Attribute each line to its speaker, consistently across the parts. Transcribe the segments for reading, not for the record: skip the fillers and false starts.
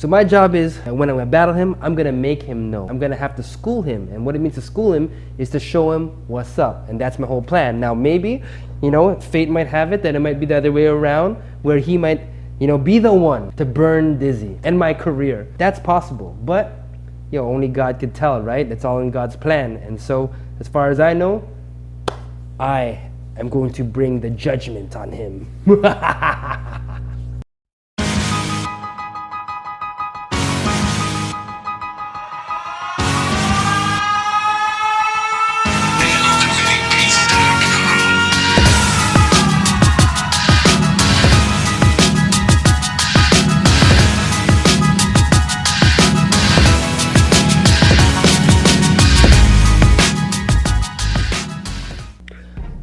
Speaker 1: So my job is, when I'm gonna battle him, I'm gonna make him know. I'm gonna have to school him. And what it means to school him is to show him what's up. And that's my whole plan. Now maybe, fate might have it that it might be the other way around, where he might, be the one to burn Dyzee and my career. That's possible. But, only God could tell, right? It's all in God's plan. And so, as far as I know, I am going to bring the judgment on him.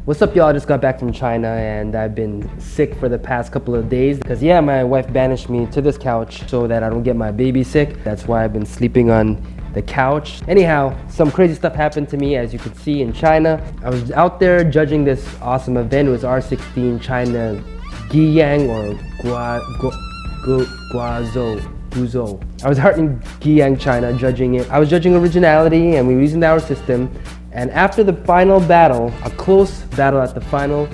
Speaker 1: What's up, y'all? I just got back from China and I've been sick for the past couple of days because my wife banished me to this couch so that I don't get my baby sick. That's why I've been sleeping on the couch. Anyhow, some crazy stuff happened to me, as you can see, in China. I was out there judging this awesome event. It was R16 China Guiyang or Guizhou. I was out in Guiyang, China, judging it. I was judging originality, and we were using our system. And after the final battle, a close battle at the final,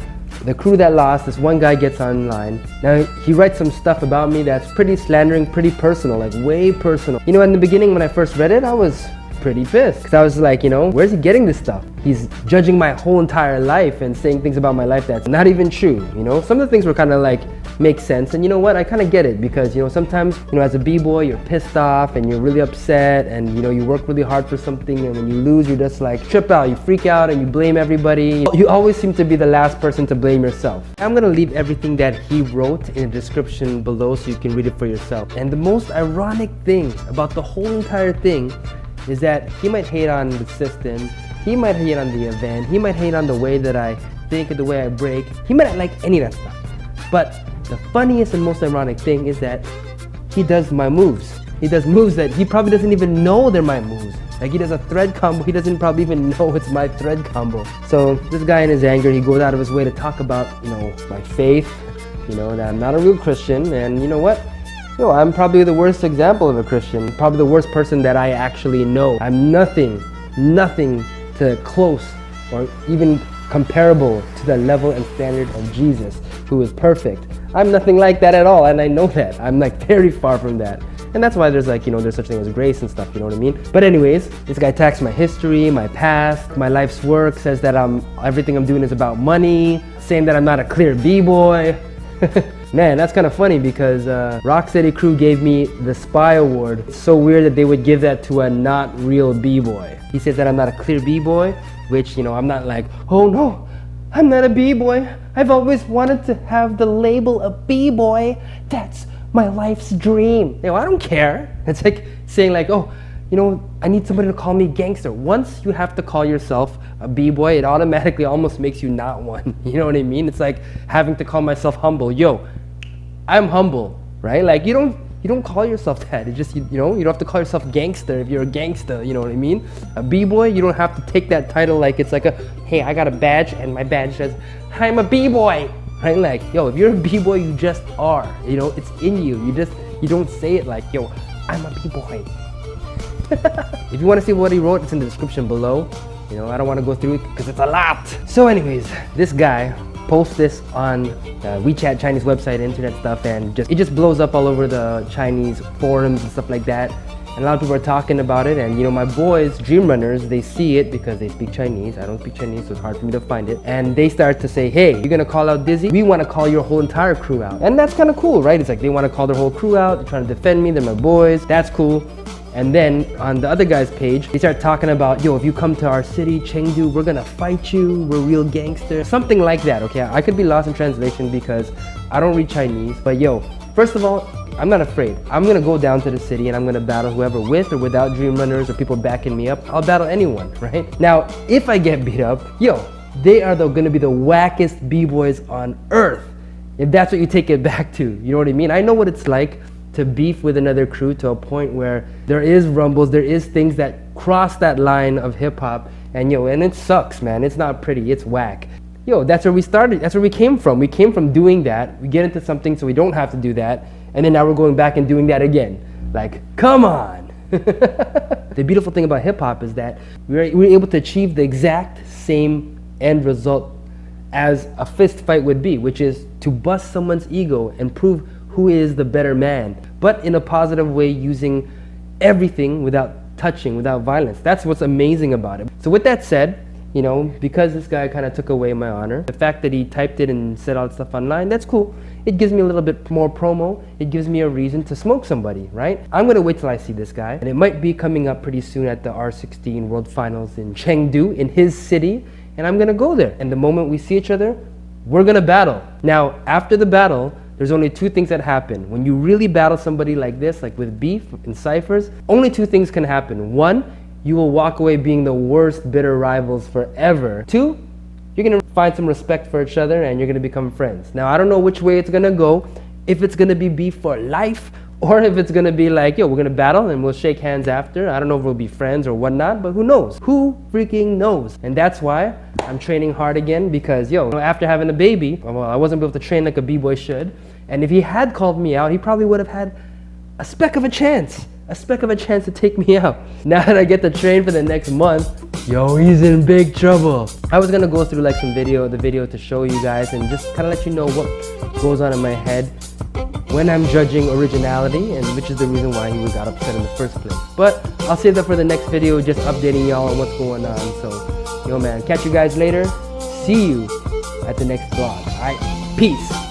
Speaker 1: the crew that lost, this one guy gets online. Now, he writes some stuff about me that's pretty slandering, pretty personal, like way personal. In the beginning when I first read it, I was pretty pissed. Because I was like, where's he getting this stuff? He's judging my whole entire life and saying things about my life that's not even true, Some of the things were kind of like, make sense. And you know what? I kind of get it because, sometimes, as a b-boy, you're pissed off and you're really upset and, you work really hard for something, and when you lose, you're just like trip out, you freak out and you blame everybody. You always seem to be the last person to blame yourself. I'm gonna leave everything that he wrote in the description below so you can read it for yourself. And the most ironic thing about the whole entire thing is that he might hate on the system, he might hate on the event, he might hate on the way that I think, the way I break, he might not like any of that stuff. But the funniest and most ironic thing is that he does my moves. He does moves that he probably doesn't even know they're my moves. Like he does a thread combo, he doesn't probably even know it's my thread combo. So this guy in his anger, he goes out of his way to talk about, my faith, that I'm not a real Christian, and you know what? I'm probably the worst example of a Christian, probably the worst person that I actually know. I'm nothing to close or even comparable to the level and standard of Jesus, who is perfect. I'm nothing like that at all, and I know that. I'm like very far from that. And that's why there's like, there's such thing as grace and stuff, you know what I mean? But anyways, this guy attacks my history, my past, my life's work, says that everything I'm doing is about money, saying that I'm not a clear b-boy. Man, that's kind of funny because Rocksteady Crew gave me the Spy Award. It's so weird that they would give that to a not real b-boy. He says that I'm not a clear b-boy, which, I'm not like, oh no, I'm not a b-boy. I've always wanted to have the label of b-boy. That's my life's dream. I don't care. It's like saying like, oh, I need somebody to call me gangster. Once you have to call yourself a b-boy, it automatically almost makes you not one. You know what I mean? It's like having to call myself humble. Yo, I'm humble, right? Like you don't call yourself that. It's just, you don't have to call yourself gangster if you're a gangster, you know what I mean? A b-boy, you don't have to take that title like it's like hey, I got a badge and my badge says, I'm a b-boy, right? Like, yo, if you're a b-boy, you just are, it's in you. You don't say it like, yo, I'm a b-boy. If you want to see what he wrote, it's in the description below. I don't want to go through it because it's a lot. So anyways, this guy posts this on Wechat, Chinese website, internet stuff, and it just blows up all over the Chinese forums and stuff like that. And a lot of people are talking about it, and my boys, dream runners, they see it because they speak Chinese. I don't speak Chinese, so it's hard for me to find it. And they start to say, hey, you're gonna call out Dyzee? We want to call your whole entire crew out. And that's kind of cool, right? It's like they want to call their whole crew out. They're trying to defend me. They're my boys. That's cool. And then on the other guy's page, they start talking about, yo, if you come to our city, Chengdu, we're gonna fight you, we're real gangsters. Something like that, okay? I could be lost in translation because I don't read Chinese, but yo, first of all, I'm not afraid. I'm gonna go down to the city and I'm gonna battle whoever with or without dream runners or people backing me up. I'll battle anyone, right? Now, if I get beat up, yo, they are gonna be the wackest b-boys on earth. If that's what you take it back to, you know what I mean? I know what it's like to beef with another crew to a point where there is rumbles, there is things that cross that line of hip hop, and and it sucks, man. It's not pretty, it's whack. That's where we started, that's where we came from. We came from doing that, we get into something so we don't have to do that, and then now we're going back and doing that again. Like, come on. The beautiful thing about hip hop is that we're able to achieve the exact same end result as a fist fight would be, which is to bust someone's ego and prove who is the better man, but in a positive way, using everything without touching, without violence. That's what's amazing about it. So with that said, you know, because this guy kind of took away my honor, the fact that he typed it and said all that stuff online, that's cool. It gives me a little bit more promo. It gives me a reason to smoke somebody, right? I'm gonna wait till I see this guy, and it might be coming up pretty soon at the R16 World Finals in Chengdu, in his city, and I'm gonna go there. And the moment we see each other, we're gonna battle. Now, after the battle, there's only two things that happen. When you really battle somebody like this, like with beef and ciphers, only two things can happen. One, you will walk away being the worst bitter rivals forever. Two, you're gonna find some respect for each other and you're gonna become friends. Now, I don't know which way it's gonna go, if it's gonna be beef for life, or if it's gonna be like, yo, we're gonna battle and we'll shake hands after. I don't know if we'll be friends or whatnot, but who knows? Who freaking knows? And that's why I'm training hard again, because yo, after having a baby, well, I wasn't able to train like a B-boy should. And if he had called me out, he probably would have had a speck of a chance to take me out. Now that I get to train for the next month, yo, he's in big trouble. I was gonna go through like the video to show you guys and just kind of let you know what goes on in my head when I'm judging originality, and which is the reason why he got upset in the first place. But I'll save that for the next video, just updating y'all on what's going on. So, yo man, catch you guys later. See you at the next vlog. Alright, peace.